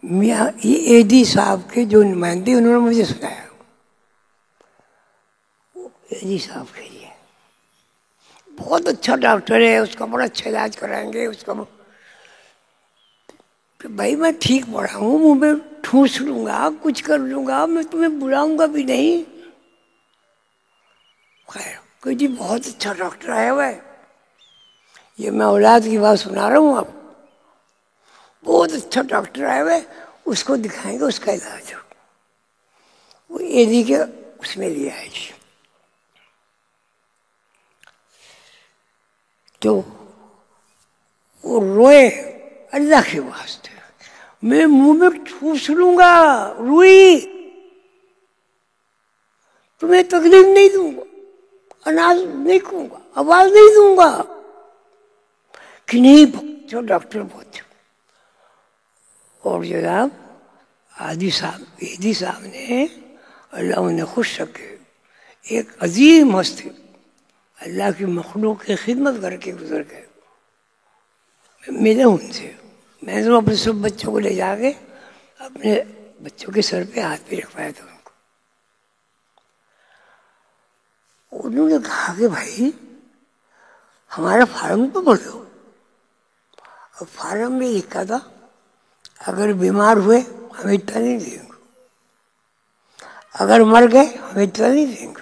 मियाँ ये एडी साहब के जो नुमाइंदे, उन्होंने मुझे सुनाया, एडी साहब के लिए बहुत अच्छा डॉक्टर है, उसका बड़ा अच्छा इलाज कराएंगे उसका। तो भाई मैं ठीक पड़ा हूँ, मुँह में ठूस लूंगा, कुछ कर लूंगा, मैं तुम्हें बुलाऊंगा भी नहीं। खैर कोई जी बहुत अच्छा डॉक्टर आया हुआ है, ये मैं औलाद की बात सुना रहा हूँ आप। बहुत अच्छा डॉक्टर आया हुआ है, उसको दिखाएंगे, उसका इलाज हो। वो एडी के उसमें लिया है जी। तो वो रोए अल्लाह के वास्ते, मैं मुंह में ठूस लूंगा रुई, तुम्हें तकलीफ नहीं दूंगा, अनाज नहीं कहूंगा, आवाज नहीं दूंगा कि नहीं जो डॉक्टर बहुत। और जनाब एडी साहब ने, अल्लाह उन्हें खुश रखे, एक अजीम हस्ती अल्लाह की मखलूक की खिदमत करके गुजर गए। मिले उनसे, मैंने तो अपने सब बच्चों को ले जाके अपने बच्चों के सर पे हाथ पे रखवाया था उनको। उन्होंने कहा कि भाई हमारा फार्म तो पढ़ो। और फार्म में लिखा था अगर बीमार हुए हम इतना नहीं देंगे, अगर मर गए हम इतना नहीं देंगे,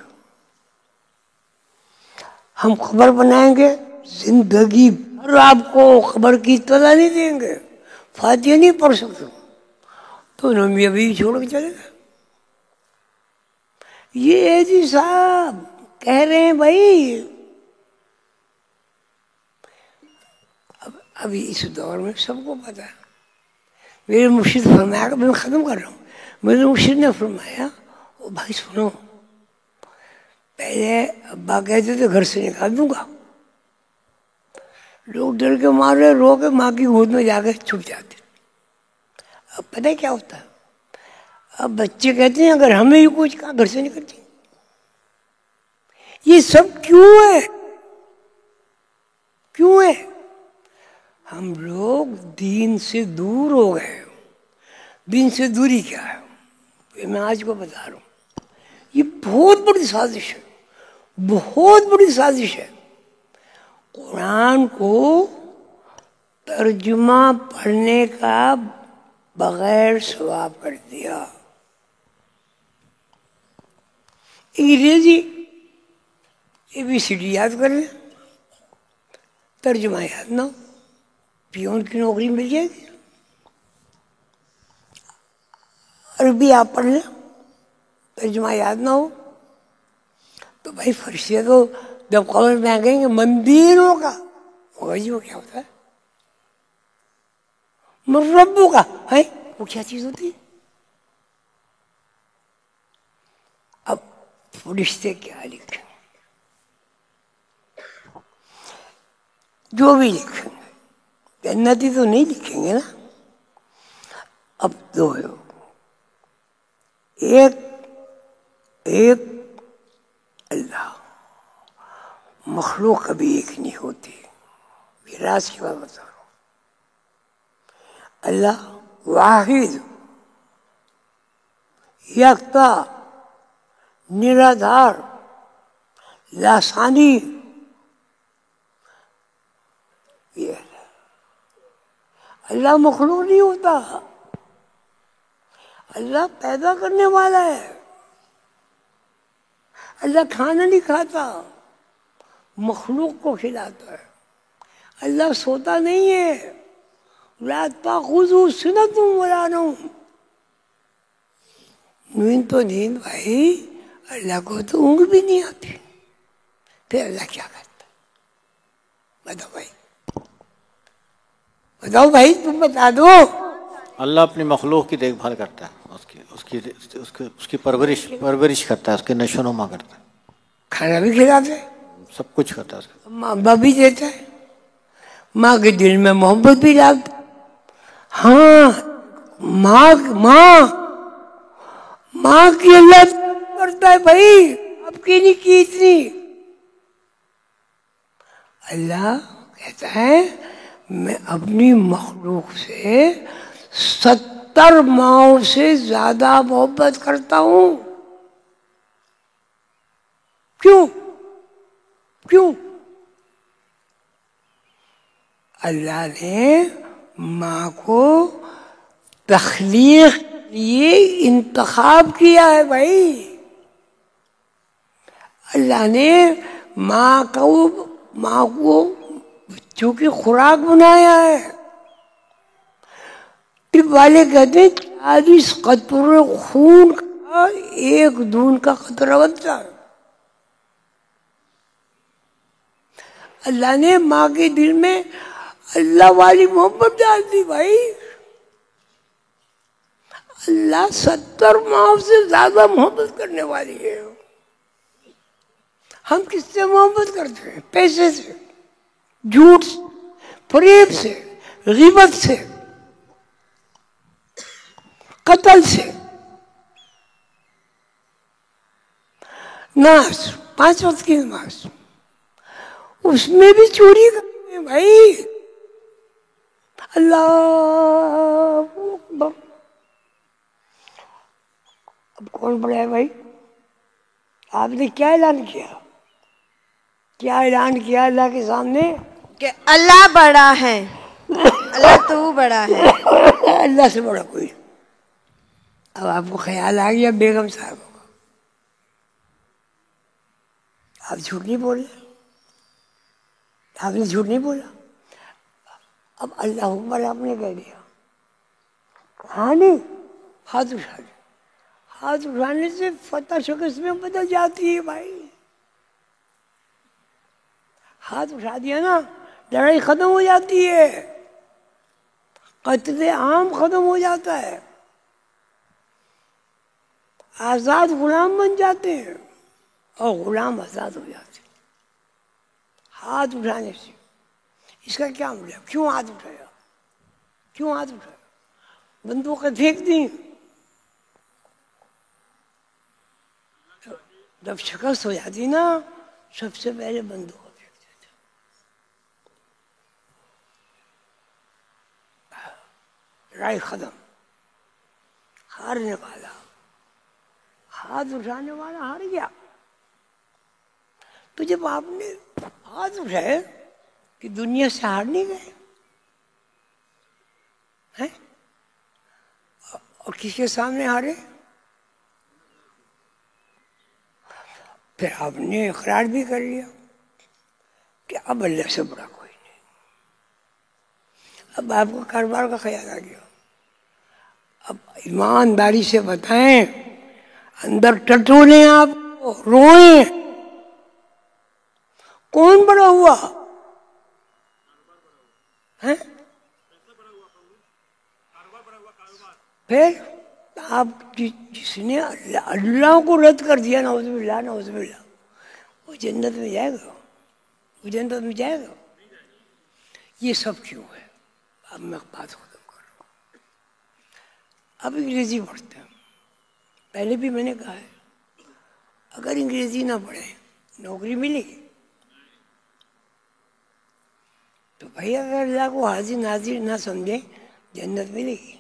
हम खबर बनाएंगे जिंदगी भर आपको खबर की इत्तला नहीं देंगे, फातिहा नहीं पढ़ सकते। तो उन्होंने अभी छोड़ के चले गए। ये एजी साहब कह रहे हैं भाई अब अभी इस दौर में सबको पता है। मेरे मुर्शिद फरमाया, मैं ख़त्म कर रहा हूँ, मेरे मुर्शिद ने फरमाया, ओ भाई सुनो, पहले अब्बा कहते थे घर से निकाल दूंगा, लोग डर के मारे रो के माँ की गोद में जाकर छुप जाते। अब पता है क्या होता है, अब बच्चे कहते हैं अगर हमें ही कुछ कहा घर से निकल जाए। ये सब क्यों है? क्यों है? हम लोग दीन से दूर हो गए। दीन से दूरी क्या है, ये मैं आज को बता रहा हूँ। ये बहुत बड़ी साजिश है, बहुत बड़ी साजिश है। कुरान को तर्जुमा पढ़ने का बगैर सवाब कर दिया। अंग्रेजी ABCD याद कर लें, तर्जुमा याद ना हो, पियोन की नौकरी मिल जाएगी। अरबी आप पढ़ लें, तर्जुमा याद ना हो तो भाई फर्शिया तो जब कब्र में आएंगे मंदिरों का होगा जी। वो क्या होता है? रब्बू का है, वो क्या चीज होती है? अब फरिश्ते क्या लिखें, जो भी लिखेंगे, जन्नती तो नहीं लिखेंगे ना। अब दो एक अल्लाह, मखलूक कभी एक नहीं होती। विराज की बात बता रहा हूं। अल्लाह वाहिद, यकता, निराधार, लासानी, ये अल्लाह मखलूक नहीं होता। अल्लाह पैदा करने वाला है। अल्लाह खाना नहीं खाता, मखलूक को खिलाता है। अल्लाह सोता नहीं है, रात पाखुज़ू सुनतुम वला नौम, नींद तो नींद भाई, अल्लाह को तो ऊँघ भी नहीं आती। फिर अल्लाह क्या करता? बताओ भाई, बताओ भाई, तुम बता दो। अल्लाह अपनी मखलूक की देखभाल करता है, उसकी परवरिश करता है, उसके नशोनुमा करता है, खाना भी खिलाता है, सब कुछ करता है। माँ बाप भी देता है, माँ के दिल में मोहब्बत भी डालता है। हाँ, माँ की अल्लाह करता है भाई, आपकी नहीं की इतनी। अल्लाह कहता है मैं अपनी मखलूक से 70 माओं से ज्यादा मोहब्बत करता हूं। क्यों? क्यों? अल्लाह ने माँ को तख्लीक लिए इंतखाब किया है भाई। अल्लाह ने माँ को बच्चों की खुराक बनाया है। टिप वाले कहते हैं 40 कतरे खून का एक दून का कतरा बनता है। अल्लाह ने माँ के दिल में अल्लाह वाली मोहब्बत डाल दी भाई। अल्लाह 70 माँ से ज्यादा मोहब्बत करने वाली है। हम किससे मोहब्बत करते हैं? पैसे से, झूठ से, फरेब से, गिबत से, कत्ल से, नाश, 5 वक्त की नमाज, उसमें भी चोरी करते हैं भाई। अल्लाह अब कौन बड़ा है भाई? आपने क्या ऐलान किया? क्या ऐलान किया अल्लाह के सामने? कि अल्लाह बड़ा है, अल्लाह तू बड़ा है। अल्लाह से बड़ा कोई। अब आपको ख्याल आ गया बेगम साहब को, आप झूठ नहीं बोले, आपने झूठ नहीं बोला। अब अल्लाह अकबर आपने कह दिया, हाँ नहीं, हाथ उठा दे। हाथ उठाने से फतह शिकस्त में बदल जाती है भाई। हाथ उठा दिया ना, लड़ाई खत्म हो जाती है, कत्ले आम खत्म हो जाता है, आजाद गुलाम बन जाते हैं। और गुलाम आजाद हो जाते। हाथ उठाने से इसका क्या मतलब? क्यों हाथ उठाया? क्यों हाथ उठाया? बंदूकें फेंक दी, जब शिकस्त हो जाती ना सबसे पहले बंदूक फेंक देते। लड़ाई खत्म, हारने वाला, हाथ उठाने वाला हार गया। तो जब आपने हाथ उठाए कि दुनिया से हार नहीं गए हैं, और किसके सामने हारे? फिर आपने इकरार भी कर लिया कि अब अल्लाह से बड़ा कोई नहीं। अब आपको कारोबार का ख्याल आ गया। अब ईमानदारी से बताएं, अंदर टटोलें, आप रोएं, कौन बड़ा हुआ है? फिर आप जिसने अल्लाह को रद्द कर दिया, नौज़ुबिल्लाह नौज़ुबिल्लाह, वो जन्नत में जाएगा? वो जन्नत में जाएगा? ये सब क्यों है? अब मैं बात खत्म कर रहा हूँ। अब अंग्रेजी पढ़ते हैं। पहले भी मैंने कहा है, अगर अंग्रेजी ना पढ़े नौकरी मिलेगी? तो भाई अगर अल्लाह को हाजिर नाजिर ना समझे जन्नत मिलेगी?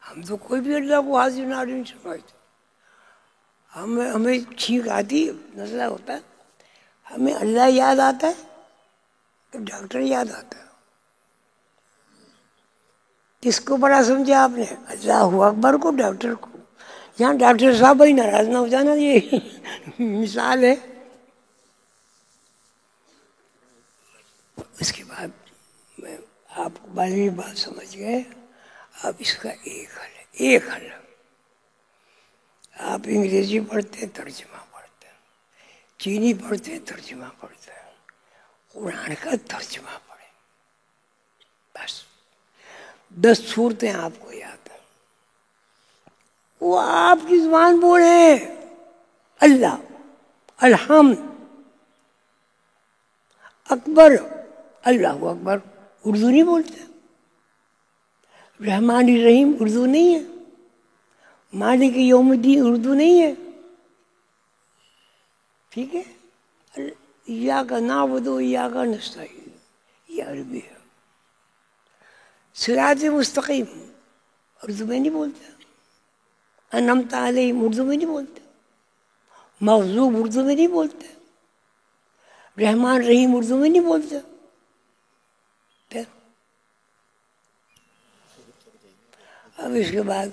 हम तो कोई भी अल्लाह को हाजिर नाजिर नहीं समझते। हमें छींक आती, नजला होता है, हमें अल्लाह याद आता है तो डॉक्टर याद आता है। किसको बड़ा समझे आपने? अल्लाहु अकबर को, डॉक्टर को। यहाँ डॉक्टर साहब भाई नाराज ना हो जाना, ये मिसाल है। उसके बाद मैं आपको वाली बात समझ गए। अब इसका एक हल है, एक हल। आप अंग्रेजी पढ़ते हैं, तर्जुमा पढ़ते हैं, चीनी पढ़ते हैं, तर्जुमा पढ़ते हैं, कुरान का तर्जुमा पढ़े, बस 10 सूरतें आपको याद है, वो आपकी जुबान बोले। अल्लाह, अलहम्द, अकबर, अल्लाहु अकबर उर्दू नहीं बोलते। रहमान रहीम उर्दू नहीं है। मालिक यौमुद्दीन उर्दू नहीं है। ठीक है? इय्याका नअबुदु व इय्याका नस्तईन, ये अरबी है। सिरात मुस्तकीम उर्दू में नहीं बोलते। अनअमत अलैहिम उर्दू में नहीं बोलते। मग़ज़ूब उर्दू में नहीं बोलते। रहमान रहीम उर्दू में नहीं बोलते। अब इसके बाद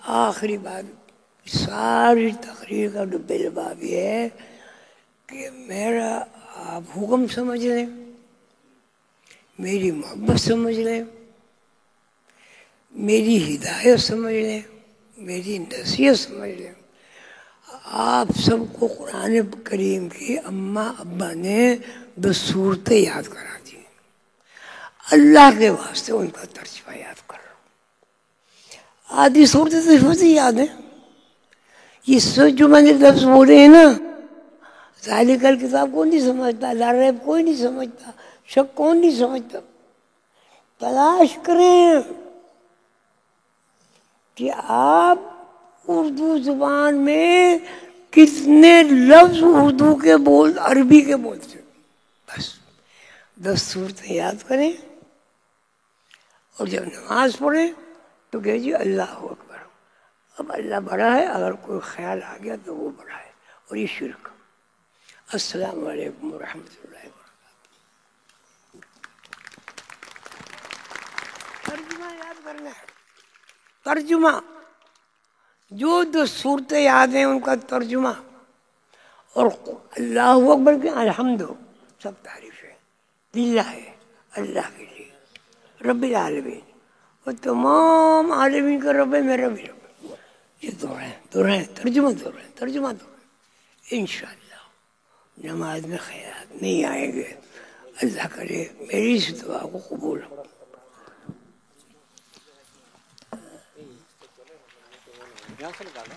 आखिरी बात, सारी तकरीर का बेलबाब ये है कि मेरा आप हुक्म समझ लें, मेरी मोहब्बत समझ लें, मेरी हिदायत समझ लें, मेरी नसीहत समझ लें। आप सबको कुरान करीम की अम्मा अब्बा ने 10 सूरतें याद करा दी। अल्लाह के वास्ते उनका तर्जुमा याद करो। आधी सूरतें तो हिफ्ज़ ही याद है। ये सोच जो मैंने लफ्ज़ बोले हैं ना, ज़ालिकल किताब कौन नहीं समझता, ला रैब कोई नहीं समझता, शक कौन नहीं समझता। तलाश करें कि आप उर्दू जुबान में कितने लफ्ज़ उर्दू के बोल, अरबी के बोलते। बस 10 सूरतें याद करें और जब नमाज पढ़ें तो कहिए अल्लाहु अकबर। अब अल्लाह बड़ा है, अगर कोई ख्याल आ गया तो वो बड़ा है, और ये शिर्क। अस्सलामु अलैकुम रहमतुल्लाहि व बरकातहू। तर्जुमा याद करना है, तर्जुमा। जो 10 सूरतें याद हैं उनका तर्जुमा। और अल्लाहु अकबर के अलहम्द सब तारीफ है, लिल्लाह है, अल्लाह के लिए, रब्बिल आलमीन, और तमाम आलमीन का रब है, मेरा भी रब है। ये दोहराएं, तर्जुमा दोहराएं, तर्जुमा दोहराएं। इंशाअल्लाह नमाज में ख़यालात नहीं आएंगे। अल्लाह करे मेरी इस दुआ को कबूल हो। यहाँ से निकालो।